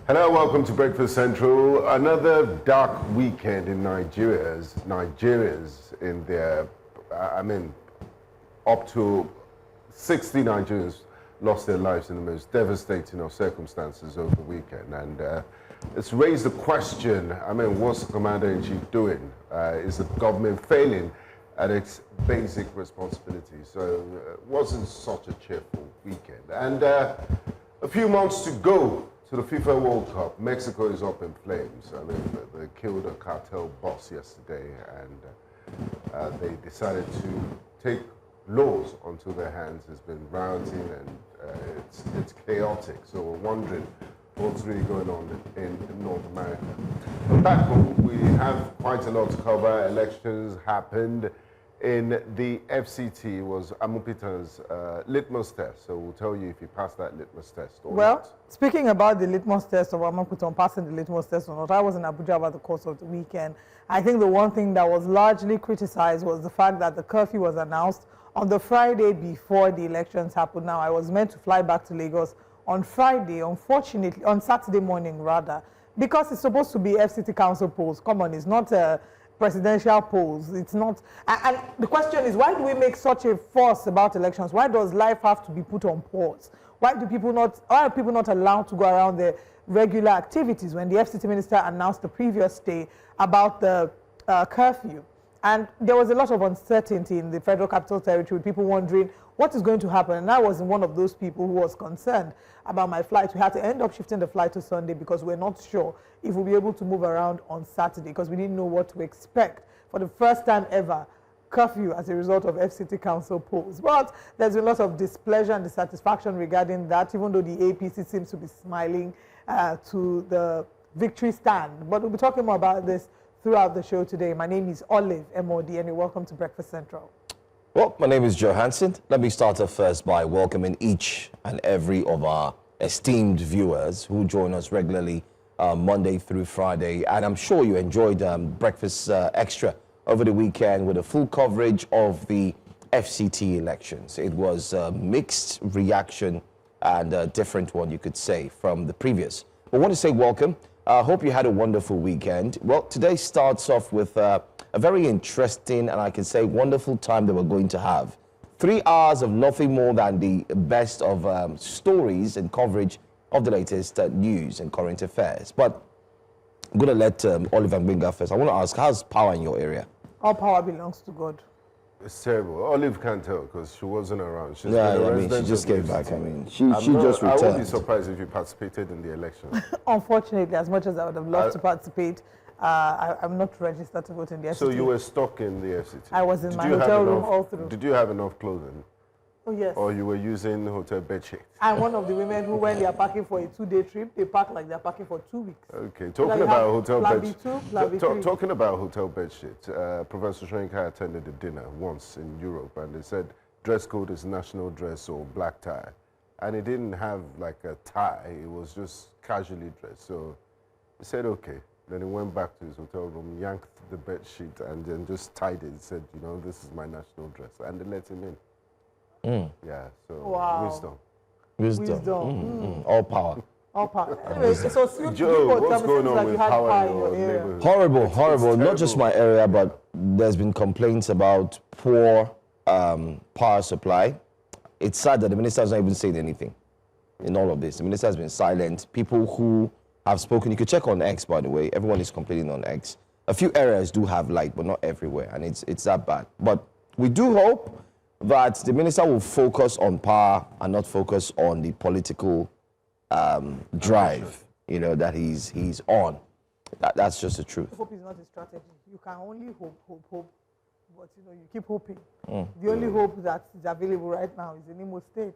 Hello, welcome to Breakfast Central. Another dark weekend in Nigerians in their, up to 60 Nigerians lost their lives in the most devastating of circumstances over the weekend. And it's raised the question, what's the Commander-in-Chief doing? Is the government failing at its basic responsibility? So it wasn't such a cheerful weekend. And a few months to go to the FIFA World Cup. Mexico is up in flames. They killed a cartel boss yesterday, and they decided to take laws onto their hands. There's been rioting, and it's chaotic. So we're wondering what's really going on in North America. But back home, we have quite a lot to cover. Elections happened in the FCT. Was Amupita's litmus test. So we'll tell you if he passed that litmus test or not. Speaking about the litmus test of Amupita passing the litmus test or not, I was in Abuja over the course of the weekend. I think the one thing that was largely criticized was the fact that the curfew was announced on the Friday before the elections happened. Now, I was meant to fly back to Lagos on Friday, unfortunately, on Saturday morning rather, because it's supposed to be FCT Council polls. Come on, it's not presidential polls. It's not. And the question is, why do we make such a fuss about elections? Why does life have to be put on pause? Why are people not allowed to go around their regular activities when the FCT minister announced the previous day about the curfew? And there was a lot of uncertainty in the Federal Capital Territory, people wondering what is going to happen. And I was one of those people who was concerned about my flight. We had to end up shifting the flight to Sunday because we're not sure if we'll be able to move around on Saturday because we didn't know what to expect. For the first time ever, curfew as a result of FCT Council polls. But there's been a lot of displeasure and dissatisfaction regarding that, even though the APC seems to be smiling to the victory stand. But we'll be talking more about this throughout the show today. My name is Olive MOD, and you're welcome to Breakfast Central. Well, my name is Joe Hansen. Let me start off first by welcoming each and every of our esteemed viewers who join us regularly Monday through Friday. And I'm sure you enjoyed Breakfast Extra over the weekend with a full coverage of the FCT elections. It was a mixed reaction and a different one, you could say, from the previous. I want to say welcome. I hope you had a wonderful weekend. Well, today starts off with a very interesting and I can say wonderful time that we're going to have. 3 hours of nothing more than the best of stories and coverage of the latest news and current affairs. But I'm going to let Oliver Gbenga first. I want to ask, how's power in your area? All power belongs to God. It's terrible. Olive can't tell because she wasn't around. She's she just came back. She just returned. I won't be surprised if you participated in the election. Unfortunately, as much as I would have loved to participate, I'm not registered to vote in the FCT. So you were stuck in the FCT? I was in my hotel room all through. Did you have enough clothing? Oh, yes. Or you were using hotel bedsheet? I'm one of the women who, when they are packing for a 2-day trip, they pack like they're packing for 2 weeks. Okay, talking about hotel bedsheet. Talking about hotel bedsheet, Professor Shrinka attended a dinner once in Europe, and they said dress code is national dress or black tie, and it didn't have like a tie; it was just casually dressed. So he said, okay. Then he went back to his hotel room, yanked the bedsheet, and then just tied it. He said, this is my national dress, and they let him in. Yeah, so wow. Wisdom. All power. All power. Anyway, so Joe, what's going on with power in your neighborhood? Horrible. Not just my area, but there's been complaints about poor power supply. It's sad that the minister has not even said anything in all of this. The minister has been silent. People who have spoken, you could check on X, by the way. Everyone is complaining on X. A few areas do have light, but not everywhere, and it's that bad. But we do hope that the minister will focus on power and not focus on the political drive, that he's on. That's just the truth. Hope is not a strategy. You can only hope, but you keep hoping. The only hope that is available right now is in Imo State.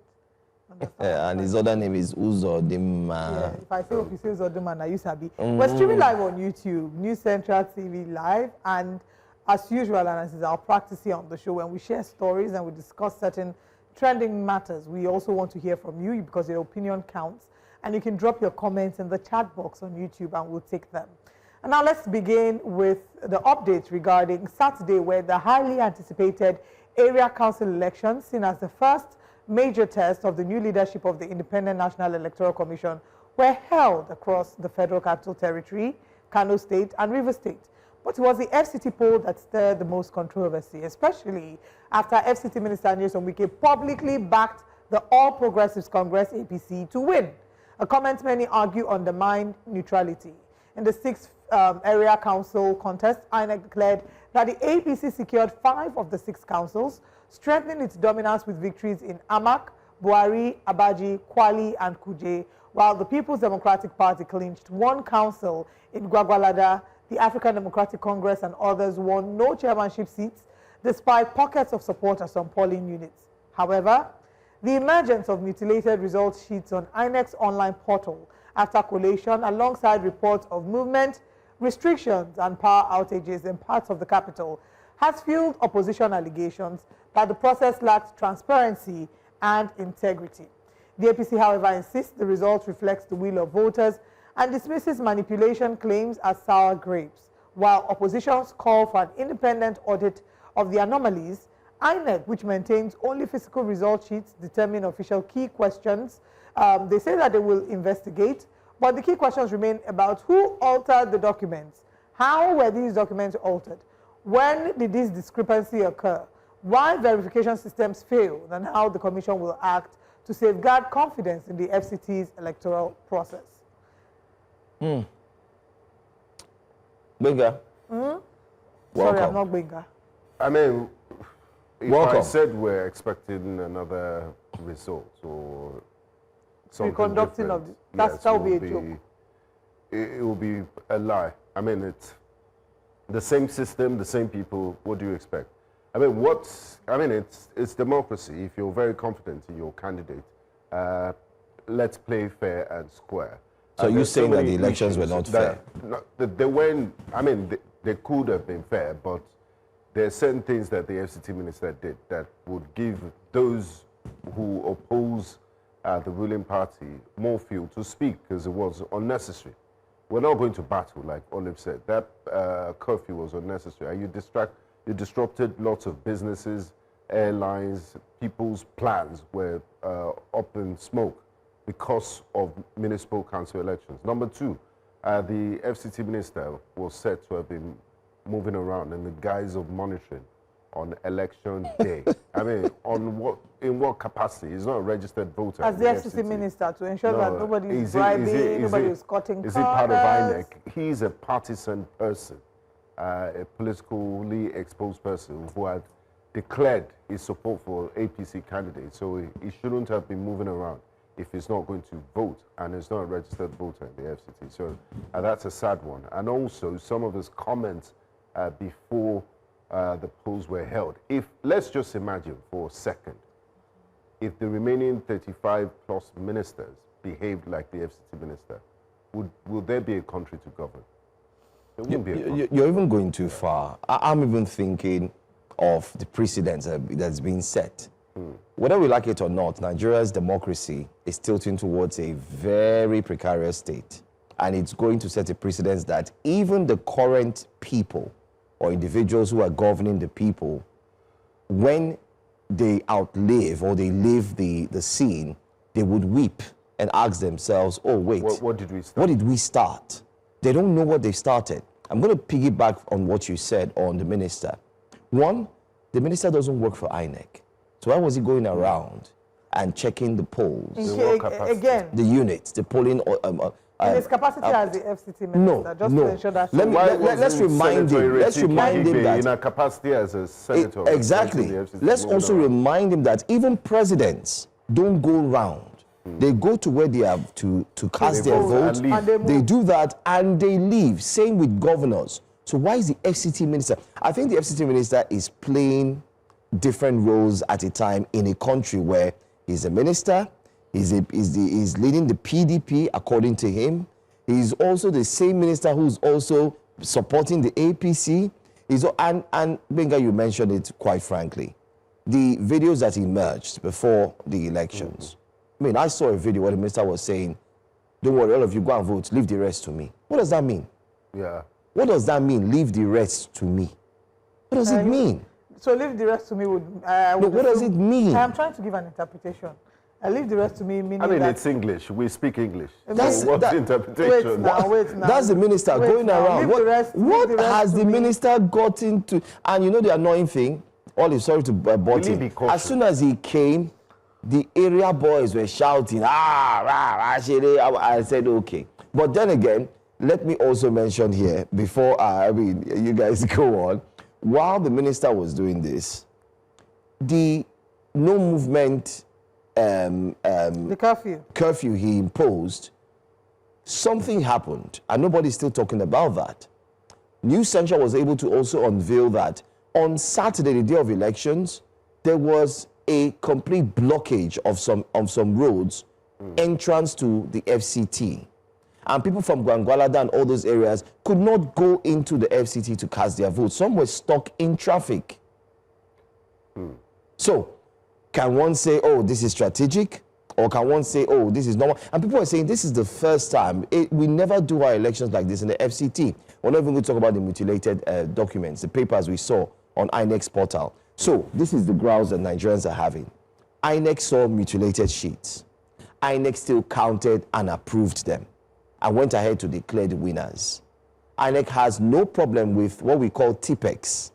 And his other name is Uzodimma. Yeah, if I say hope, you say Uzodimma, now you sabi. We're streaming live on YouTube, News Central TV Live, and as usual, and as is our practice here on the show, when we share stories and we discuss certain trending matters, we also want to hear from you because your opinion counts. And you can drop your comments in the chat box on YouTube and we'll take them. And now let's begin with the updates regarding Saturday, where the highly anticipated Area Council elections, seen as the first major test of the new leadership of the Independent National Electoral Commission, were held across the Federal Capital Territory, Kano State, and River State. But it was the FCT poll that stirred the most controversy, especially after FCT Minister Nyesom Wike publicly backed the All Progressives Congress APC to win, a comment many argue undermined neutrality. In the 6th Area Council contest, INEC declared that the APC secured 5 of the 6 councils, strengthening its dominance with victories in Amak, Buhari, Abaji, Kwali, and Kuje, while the People's Democratic Party clinched 1 council in Gwagwalada. The African Democratic Congress and others won no chairmanship seats, despite pockets of support at some polling units. However, the emergence of mutilated result sheets on INEC's online portal after collation, alongside reports of movement, restrictions, and power outages in parts of the capital, has fueled opposition allegations that the process lacked transparency and integrity. The APC, however, insists the result reflects the will of voters and dismisses manipulation claims as sour grapes, while opposition's call for an independent audit of the anomalies. INEC, which maintains only physical result sheets, determine official key questions. They say that they will investigate, but the key questions remain about who altered the documents, how were these documents altered, when did this discrepancy occur, why verification systems failed, and how the Commission will act to safeguard confidence in the FCT's electoral process. Gbenga. Sorry, I'm not Gbenga. I mean, if Welcome. I said we're expecting another result or something Reconducting different, of that will be a joke. It will be a lie. I mean, it's the same system, the same people. What do you expect? I mean, it's democracy. If you're very confident in your candidate, let's play fair and square. So you're saying that the elections were not fair? They weren't. I mean, they could have been fair, but there are certain things that the FCT minister did that would give those who oppose the ruling party more fuel to speak, because it was unnecessary. We're not going to battle, like Olive said. That curfew was unnecessary. And you disrupted lots of businesses, airlines, people's plans were up in smoke because of municipal council elections. Number 2, the FCT minister was said to have been moving around in the guise of monitoring on election day. I mean, in what capacity? He's not a registered voter. As the FCT minister, to ensure that nobody is bribing, nobody is cutting corners. Is he part of INEC? He's a partisan person, a politically exposed person who had declared his support for APC candidates. So he shouldn't have been moving around if he's not going to vote and is not a registered voter in the FCT. So that's a sad one. And also some of his comments before the polls were held. Let's just imagine for a second, if the remaining 35 plus ministers behaved like the FCT minister, would there be a country to govern? There wouldn't be a country. You're even going too far. I'm even thinking of the precedents that's been set. Whether we like it or not, Nigeria's democracy is tilting towards a very precarious state. And it's going to set a precedent that even the current people or individuals who are governing the people, when they outlive or they leave the scene, they would weep and ask themselves, oh, wait. What did we start? What did we start? They don't know what they started. I'm going to piggyback on what you said on the minister. One, the minister doesn't work for INEC. So why was he going around and checking the polls? Again, the units, the polling. in his capacity as the FCT minister, to ensure that. Let's remind him that in a capacity as a senator. Exactly. Let's also remind him that even presidents don't go round. They go to where they have to cast their vote. They do that and they leave. Same with governors. So why is the FCT minister? I think the FCT minister is playing different roles at a time in a country where he's a minister, he's leading the PDP according to him. He's also the same minister who's also supporting the APC. And Gbenga, you mentioned it quite frankly. The videos that emerged before the elections. I mean, I saw a video where the minister was saying, don't worry, all of you go and vote, leave the rest to me. What does that mean? Yeah. What does that mean, leave the rest to me? What does it mean? So leave the rest to me would... what does it mean? I'm trying to give an interpretation. I leave the rest to me, meaning I mean, that it's English. We speak English. That's- So what's that- the interpretation? wait now. That's the minister Wait going now, around. leave the rest- leave What the rest has to the me. minister got into? And you know the annoying thing? All is sorry to Will he him. be cautious? As soon as he came, the area boys were shouting, ah, rah, rah, shiri. I said, okay. But then again, let me also mention here, before you guys go on, while the minister was doing this, the no movement the curfew he imposed, something happened, and nobody's still talking about that. News Central was able to also unveil that on Saturday, the day of elections, there was a complete blockage of some roads, entrance to the FCT. And people from Gwangwalada and all those areas could not go into the FCT to cast their votes. Some were stuck in traffic. So, can one say, oh, this is strategic? Or can one say, oh, this is normal? And people are saying this is the first time. We never do our elections like this in the FCT. We're not even going to talk about the mutilated documents, the papers we saw on INEC's portal. So, this is the grounds that Nigerians are having. INEC saw mutilated sheets. INEC still counted and approved them and went ahead to declare the winners. INEC has no problem with what we call TPEX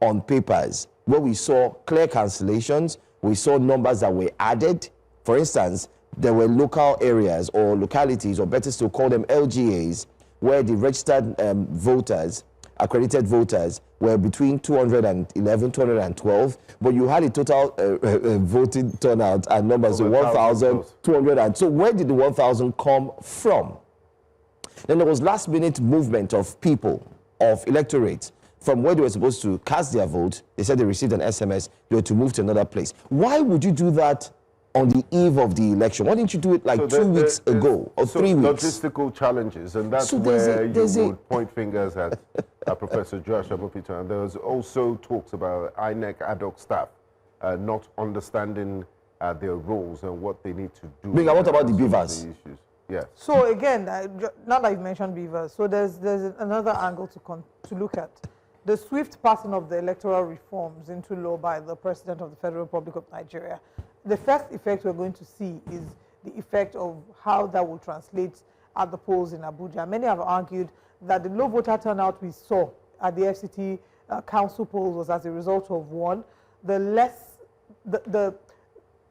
on papers, where we saw clear cancellations, we saw numbers that were added. For instance, there were local areas or localities, or better still call them LGAs, where the registered voters, accredited voters, were between 211, 212, but you had a total voting turnout and numbers of 1,200. And so where did the 1,000 come from? Then there was last minute movement of people, of electorates, from where they were supposed to cast their vote. They said they received an SMS, they were to move to another place. Why would you do that on the eve of the election? Why didn't you do it like 2 weeks ago or 3 weeks? Logistical challenges, and that's So where you would point fingers at Professor Josh Amopito. And there was also talks about INEC ad hoc staff not understanding their roles and what they need to do. Gbenga, what about the BVAS? Yes. So again, now that you've mentioned BVAS, so there's another angle to look at. The swift passing of the electoral reforms into law by the President of the Federal Republic of Nigeria. The first effect we're going to see is the effect of how that will translate at the polls in Abuja. Many have argued that the low voter turnout we saw at the FCT Council polls was as a result of, one, the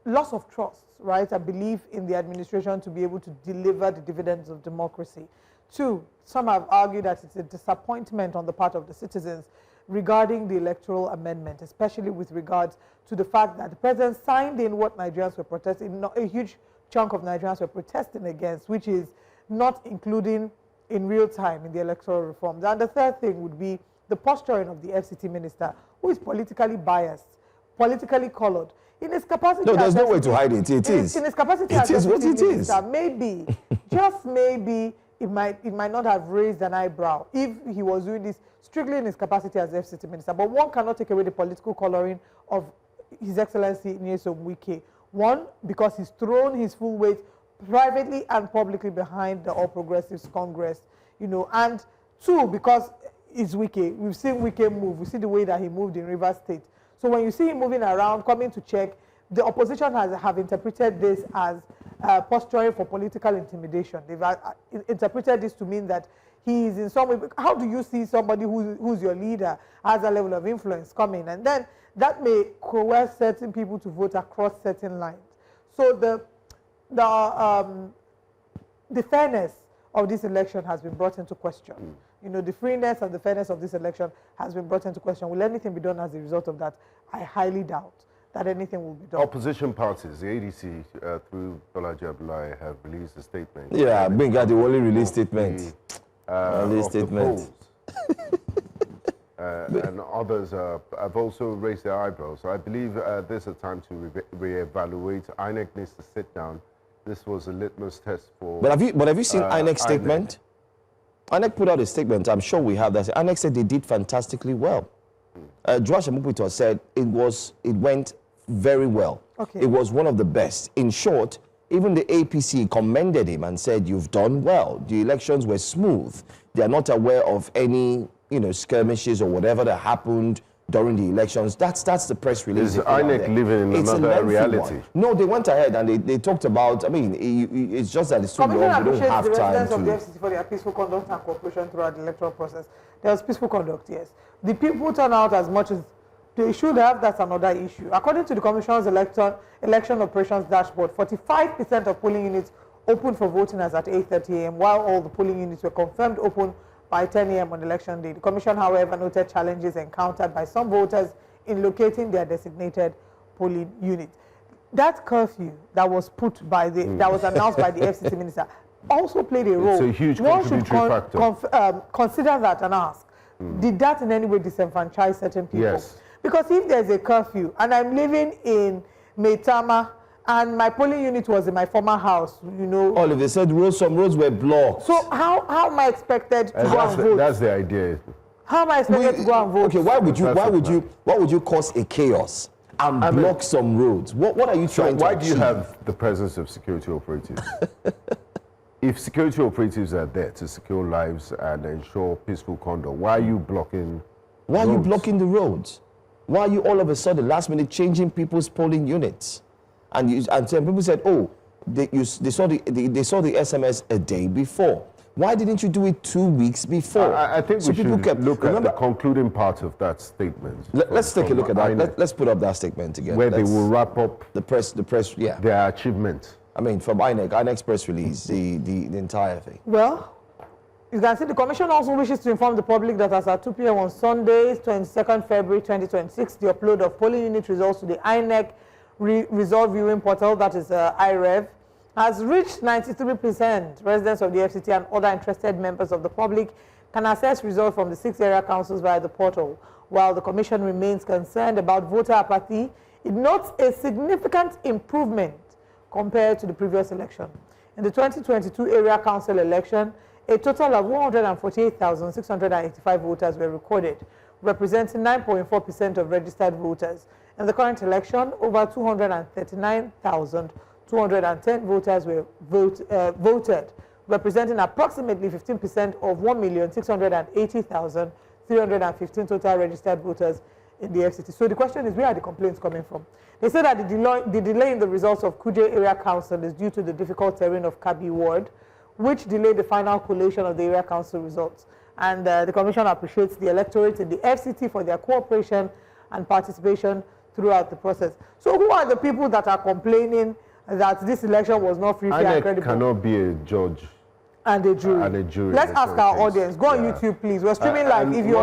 loss of trust, right? I believe in the administration to be able to deliver the dividends of democracy. Two, some have argued that it's a disappointment on the part of the citizens regarding the electoral amendment, especially with regards to the fact that the president signed in what Nigerians were protesting, a huge chunk of Nigerians were protesting against, which is not including in real time in the electoral reforms. And the third thing would be the posturing of the FCT minister, who is politically biased, politically colored. In his capacity, no, there's no way to hide it. It is. In his capacity, it is what it is. Maybe, just maybe, it might not have raised an eyebrow if he was doing this strictly in his capacity as FCT minister. But one cannot take away the political coloring of His Excellency Nyesom Wike. One, because he's thrown his full weight privately and publicly behind the All Progressives Congress, and two, because it's Wike. We've seen Wike move. We see the way that he moved in Rivers State. So when you see him moving around, coming to check, the opposition have interpreted this as posturing for political intimidation. They've interpreted this to mean that he is in some way. How do you see somebody who's your leader has a level of influence coming? And then that may coerce certain people to vote across certain lines. So the fairness of this election has been brought into question. The freeness and the fairness of this election has been brought into question. Will anything be done as a result of that? I highly doubt that anything will be done. Opposition parties, the ADC, through Bolaji Abdullahi, have released a statement. Yeah, Gbenga, the only release statement. Only statement. And others have also raised their eyebrows. So I believe there's a time to re-evaluate. INEC needs to sit down. This was a litmus test for... But have you seen INEC's statement? INEC put out a statement. I'm sure we have that. INEC said they did fantastically well. Josh Amopito said it went very well. Okay. It was one of the best. In short, even the APC commended him and said, you've done well. The elections were smooth. They are not aware of any, skirmishes or whatever that happened during the elections. That's the press release. Is INEC living in another reality? One. No, they went ahead and they talked about, I mean, it's just that it's too long, we don't have the time residents to... of the FCT for their peaceful conduct and cooperation throughout the electoral process. There was peaceful conduct, yes. The people turn out as much as they should have, that's another issue. According to the Commission's election operations dashboard, 45% of polling units opened for voting as at 8:30 a.m., while all the polling units were confirmed open by 10 a.m. on election day. The Commission, however, noted challenges encountered by some voters in locating their designated polling unit. That curfew that was put by that was announced by the FCT minister also played a role. It's a huge contributory factor. Consider that and ask, did that in any way disenfranchise certain people? Yes. Because if there's a curfew and I'm living in Maitama and my polling unit was in my former house, you know. All of they said some roads were blocked. So how am I expected to go and vote? That's the idea. How am I expected to go and vote? Okay, why would you cause a chaos and block some roads? What are you trying to why achieve? do you have the presence of security operatives? If security operatives are there to secure lives and ensure peaceful conduct, why are you blocking Why are roads? you blocking the roads? Why are you all of a sudden last minute changing people's polling units? And some people said, oh, they saw the SMS a day before. Why didn't you do it 2 weeks before? I think so we should look at the concluding part of that statement. Let's take a look at that. Let's put up that statement again. Where they will wrap up the press, yeah, their achievement. I mean, from INEC's press release, the entire thing. Well, you can see the Commission also wishes to inform the public that as at 2 p.m. on Sunday, 22nd February 2026, the upload of polling unit results to the INEC result viewing portal, that is IREV, has reached 93%. Residents of the FCT and other interested members of the public can access results from the 6 area councils via the portal. While the Commission remains concerned about voter apathy, it notes a significant improvement compared to the previous election. In the 2022 area council election, a total of 148,685 voters were recorded, representing 9.4% of registered voters. In the current election, over 239,210 voters were voted, representing approximately 15% of 1,680,315 total registered voters in the FCT. So the question is, where are the complaints coming from? They say that the delay in the results of Kuje Area Council is due to the difficult terrain of Kabi Ward, which delayed the final collation of the Area Council results. And the Commission appreciates the electorate in the FCT for their cooperation and participation throughout the process. So who are the people that are complaining that this election was not free, fair, and credible? Cannot be a judge and a jury. Let's ask our audience. Go on YouTube, please. We're streaming live. If you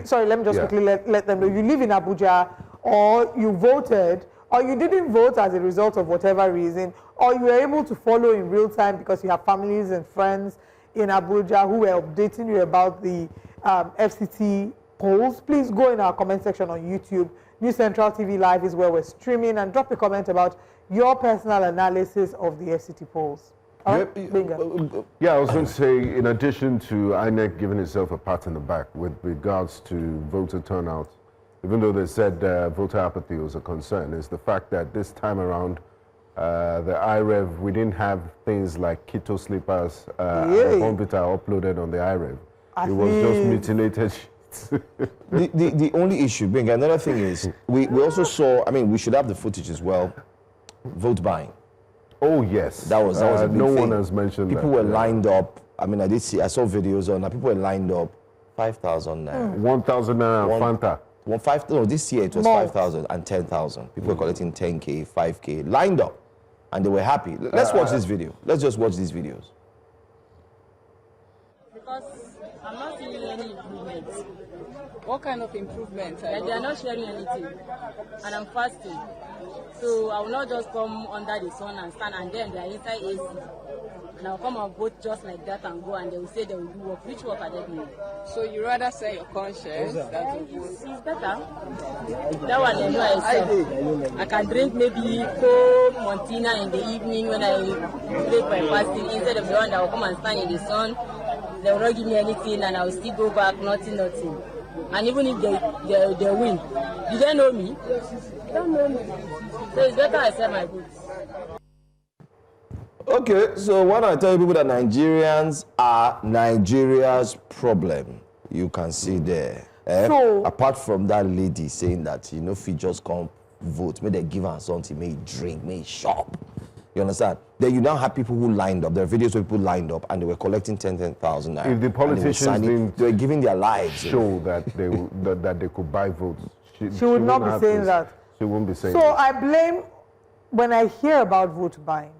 sorry, let me just quickly let them know. You live in Abuja, or you voted, or you didn't vote as a result of whatever reason, or you were able to follow in real time because you have families and friends in Abuja who were updating you about the FCT polls, please go in our comment section on YouTube. New Central TV Live is where we're streaming, and drop a comment about your personal analysis of the FCT polls. Gbenga. Yeah, I was going to say, in addition to INEC giving itself a pat on the back with regards to voter turnout, even though they said voter apathy was a concern, is the fact that this time around, the IREV, we didn't have things like keto slippers, Bonvita uploaded on the IREV. It was just mutilated sheets. the only issue, Gbenga, another thing is, we also saw, I mean, we should have the footage as well, vote buying. Oh, yes. That was a big no thing. one has mentioned people that. People were lined up. I mean, I saw videos on that. People were lined up. 5,000 naira. 1,000 naira Fanta. No, this year it was 5,000 and 10,000. People were collecting 10K, 5K, lined up. And they were happy. Let's watch this video. Let's just watch these videos. Because I'm not seeing any improvements. What kind of improvement? Like they are not sharing anything. And I'm fasting. So I will not just come under the sun and stand, and then they are inside AC. And I'll come and vote just like that and go, and they will say they will do work. Which work are they doing? So you rather sell your conscience than to vote? It's better. That one I know myself. I can drink maybe Coke, Montina in the evening when I break my fasting, instead of the one that will come and stand in the sun. They will not give me anything, and I will still go back, nothing. And even if they win, do they know me? They don't know me. So it's better I sell my goods. Okay, so why don't I tell you people that Nigerians are Nigeria's problem? You can see there. So apart from that lady saying that, you know, if you just come vote, may they give her something, may drink, may shop. You understand? Then you now have people who lined up. There are videos where people lined up and they were collecting 10,000 naira. If the politicians they were giving their lives. show that they that they could buy votes, she would not be saying that. She won't be saying So that. I blame, when I hear about vote buying,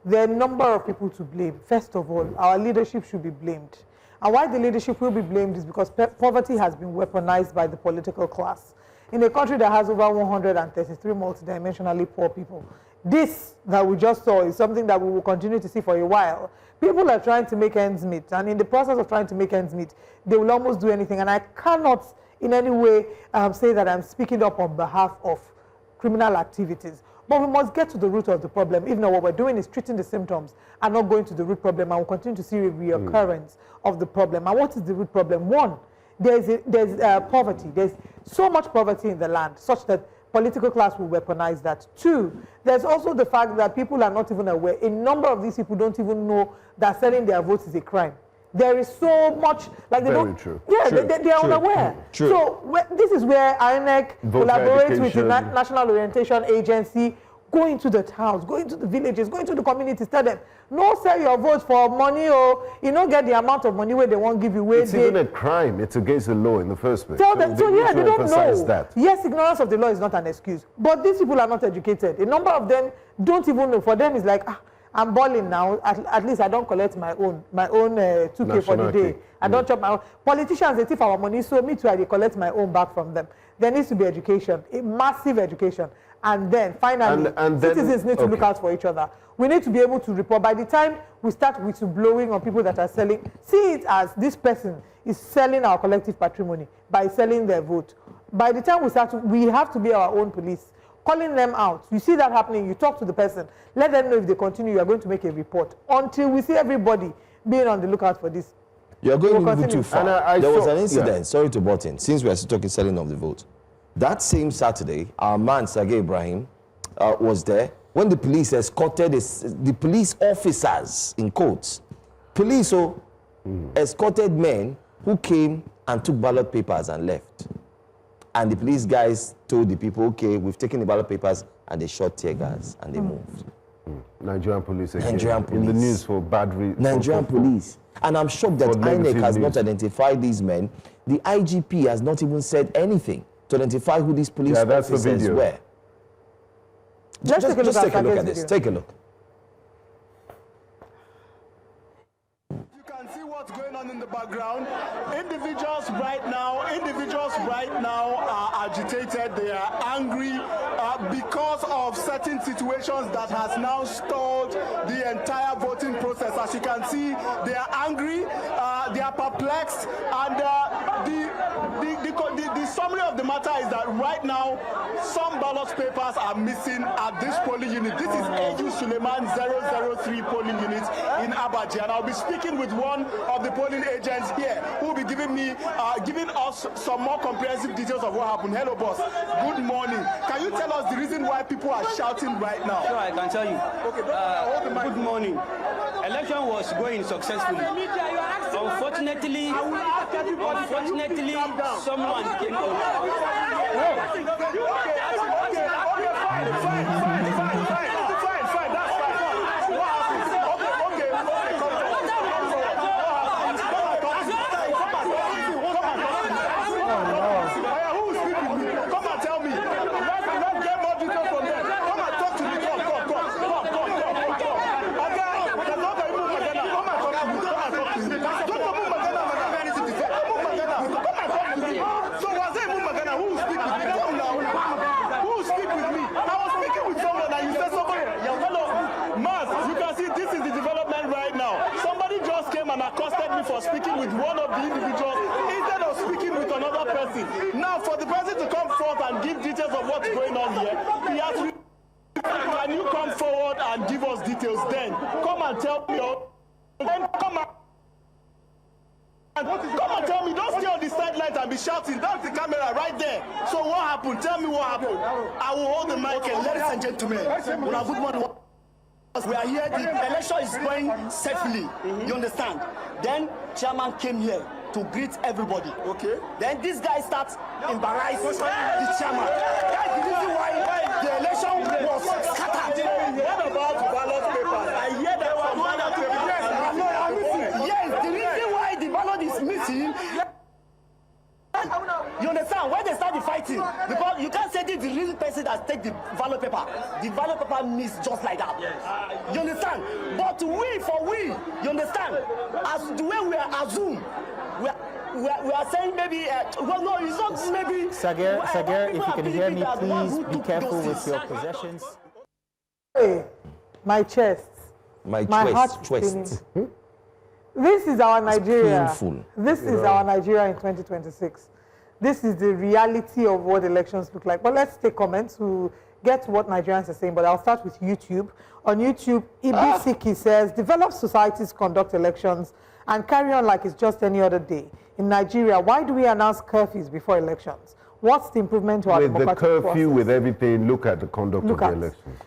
there are a number of people to blame. First of all, our leadership should be blamed. And why the leadership will be blamed is because poverty has been weaponized by the political class. In a country that has over 133 multidimensionally poor people, this that we just saw is something that we will continue to see for a while. People are trying to make ends meet, and in the process of trying to make ends meet, they will almost do anything. And I cannot in any way say that I'm speaking up on behalf of criminal activities. But we must get to the root of the problem. If not, what we're doing is treating the symptoms and not going to the root problem, and we'll continue to see a reoccurrence of the problem. And what is the root problem? One, there's poverty. There's so much poverty in the land such that political class will weaponize that. Two, there's also the fact that people are not even aware. A number of these people don't even know that selling their votes is a crime. There is so much, like they don't. True. Yeah, True. they are unaware. True. So this is where INEC collaborates with the National Orientation Agency, go into the towns, go into the villages, go into the communities, tell them, no sell your votes for money, or you don't get the amount of money where they won't give you. It's even a crime. It's against the law in the first place. Tell them, so yeah, they don't know. That. Yes, ignorance of the law is not an excuse, but these people are not educated. A number of them don't even know. For them, it's like, I'm balling now. At least I don't collect my own 2K for the day. I don't chop my own. Politicians, they thief our money, so me too, I collect my own back from them. There needs to be education, a massive education. And then finally, citizens need to look out for each other. We need to be able to report. By the time we start whistleblowing on people that are selling, see it as this person is selling our collective patrimony by selling their vote. By the time we have to be our own police, calling them out. You see that happening, you talk to the person, let them know if they continue, you are going to make a report. Until we see everybody being on the lookout for this. You're going a little too far. There was an incident, sorry to butt in, since we are still talking selling of the vote. That same Saturday, our man, Sergey Ibrahim, was there when the police escorted the police officers, in quotes, police escorted men who came and took ballot papers and left. And the police guys told the people, okay, we've taken the ballot papers, and they shot tear gas and they moved. Nigerian police again. Nigerian police. In the news for bad reasons. Nigerian police. And I'm shocked that INEC has not identified these men. The IGP has not even said anything to identify who these police officers were. Just take a look at this. Take a look. You can see what's going on in the background. Individuals right now are agitated. They are angry because of certain situations that has now stalled the entire voting process. As you can see, they are angry, they are perplexed, and the summary of the matter is that right now some ballot papers are missing at this polling unit. This is AU Suleiman 003 polling unit in Abaji, and I'll be speaking with one of the polling agents here who will be giving us some more comprehensive details of what happened. Hello, boss. Good morning. Can you tell us the reason why people are shouting right now? Sure, I can tell you. Okay, good morning. Election was going successfully. Unfortunately, someone came out. Fine. That's fine. What happened? Okay. Who will speak with me? Come and tell me. Let's get more details from them. Come and talk to me. Come. So was it Mumagana? Who will speak with me? Come now. Who will speak with me? I was speaking with someone and you said somebody. Hello, Maz, you can see this is the development right now. Somebody just came and accosted me for speaking with one of the individuals instead of speaking with another person. Now, for the person to come forth and give details of what's going on here, he has to. Can you come forward and give us details then? Come and tell me. Then come and tell me. Don't stay on the sidelines and be shouting. That's the camera right there. So what happened? Tell me what happened. I will hold the mic. Ladies and gentlemen, good morning. We are here. The election is going safely. You understand? Then chairman came here to greet everybody. Okay. Then this guy starts embarrassing the chairman. That's the reason why the election was scattered. What about ballot papers? I hear that from ballot papers. Yes, no, I'm missing. Yes, the reason why the ballot is missing. You understand? When they start the fighting, because you can't say this the real person that take the ballot paper. The ballot paper means just like that. Yes. You understand? But we, you understand? As the way we are assumed, we are saying maybe, well, no, it's not maybe. Sager, if you can hear me, please be careful with your possessions. Hey, my chest. My heart twist. is spinning. This is our Nigeria. Painful. This is our Nigeria in 2026. This is the reality of what elections look like. But let's take comments to get what Nigerians are saying. But I'll start with YouTube. On YouTube, Ibisiki says, developed societies conduct elections and carry on like it's just any other day. In Nigeria, why do we announce curfews before elections? What's the improvement to our democratic process? With the curfew, with everything, look at the conduct of the elections.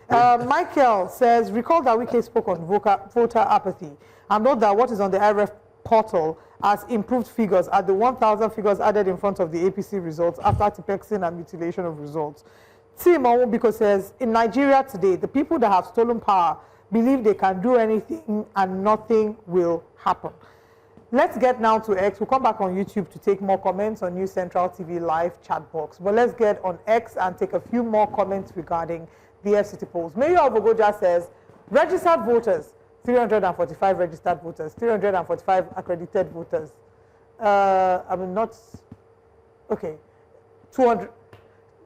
Michael says, recall that Wike spoke on voter apathy and note that what is on the IRF portal as improved figures are the 1,000 figures added in front of the APC results after tipexing and mutilation of results. Tim Onwubiko says, in Nigeria today, the people that have stolen power believe they can do anything and nothing will happen. Let's get now to X. We'll come back on YouTube to take more comments on News Central TV live chat box. But let's get on X and take a few more comments regarding the FCT polls. Mayor of Ogoja says, registered voters, 345 registered voters, 345 accredited voters.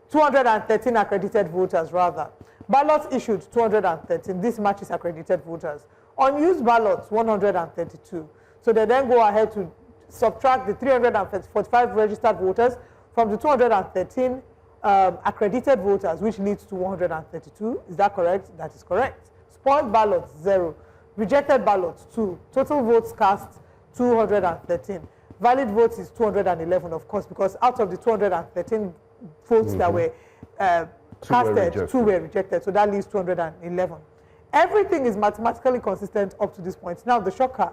213 accredited voters, rather. Ballots issued, 213. This matches accredited voters. Unused ballots, 132. So they then go ahead to subtract the 345 registered voters from the 213 accredited voters, which leads to 132. Is that correct? That is correct. Spoiled ballots, 0. Rejected ballots, 2. Total votes cast, 213. Valid votes is 211, of course, because out of the 213 votes that were casted, 2 were rejected. So that leaves 211. Everything is mathematically consistent up to this point. Now, the shocker.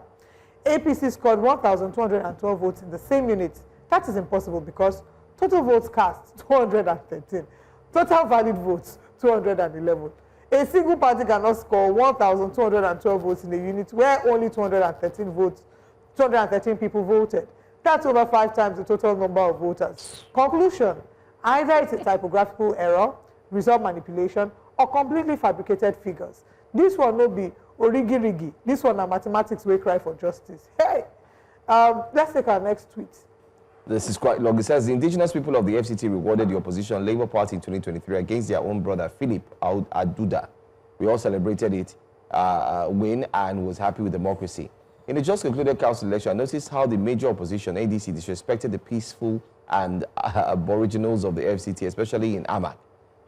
APC scored 1,212 votes in the same unit. That is impossible because total votes cast, 213. Total valid votes, 211. A single party cannot score 1,212 votes in a unit where only 213 people voted. That's over 5 times the total number of voters. Conclusion, either it's a typographical error, result manipulation, or completely fabricated figures. This one will be origi-rigi. This one are mathematics will cry for justice. Hey, let's take our next tweet. This is quite long. It says, the indigenous people of the FCT rewarded the opposition Labour Party in 2023 against their own brother, Philip Aduda. We all celebrated it win and was happy with democracy. In the just concluded council election, I noticed how the major opposition, ADC, disrespected the peaceful and aboriginals of the FCT, especially in Amak.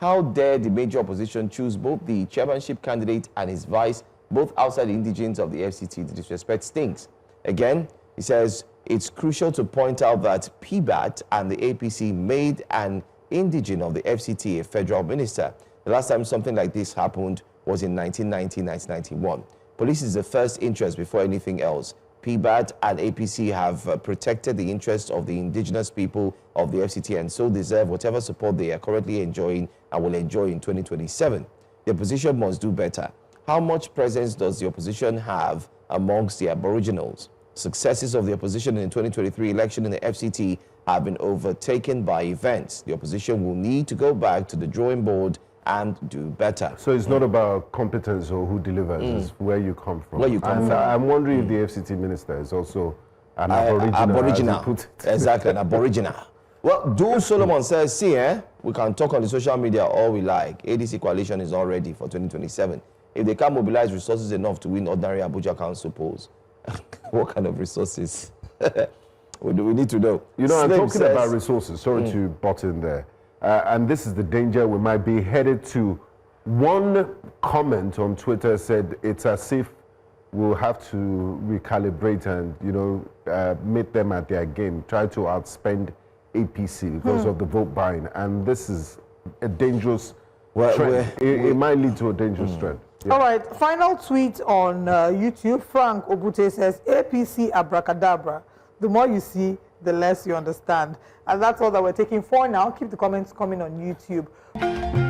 How dare the major opposition choose both the chairmanship candidate and his vice, both outside the indigenes of the FCT? The disrespect stinks. Again, he says, it's crucial to point out that PBAT and the APC made an indigene of the FCT a federal minister. The last time something like this happened was in 1990-1991. Police is the first interest before anything else. PBAT and APC have protected the interests of the indigenous people of the FCT and so deserve whatever support they are currently enjoying and will enjoy in 2027. The opposition must do better. How much presence does the opposition have amongst the aboriginals? Successes of the opposition in the 2023 election in the FCT have been overtaken by events. The opposition will need to go back to the drawing board and do better. So it's not about competence or who delivers, it's where you come from. Where you come from. I'm wondering if the FCT minister is also an aboriginal. Exactly, an aboriginal. Well, Dul Solomon says, see, we can talk on the social media all we like. ADC coalition is all ready for 2027. If they can't mobilize resources enough to win ordinary Abuja council polls, what kind of resources? We need to know. You know, I'm talking about resources. Sorry to butt in there. And this is the danger we might be headed to. One comment on Twitter said it's as if we'll have to recalibrate and, you know, meet them at their game, try to outspend APC because of the vote buying. And this is a dangerous trend. It might lead to a dangerous trend. Yeah. All right, final tweet on YouTube. Frank Obute says, APC abracadabra. the more you see, the less you understand. And that's all that we're taking for now. Keep the comments coming on YouTube.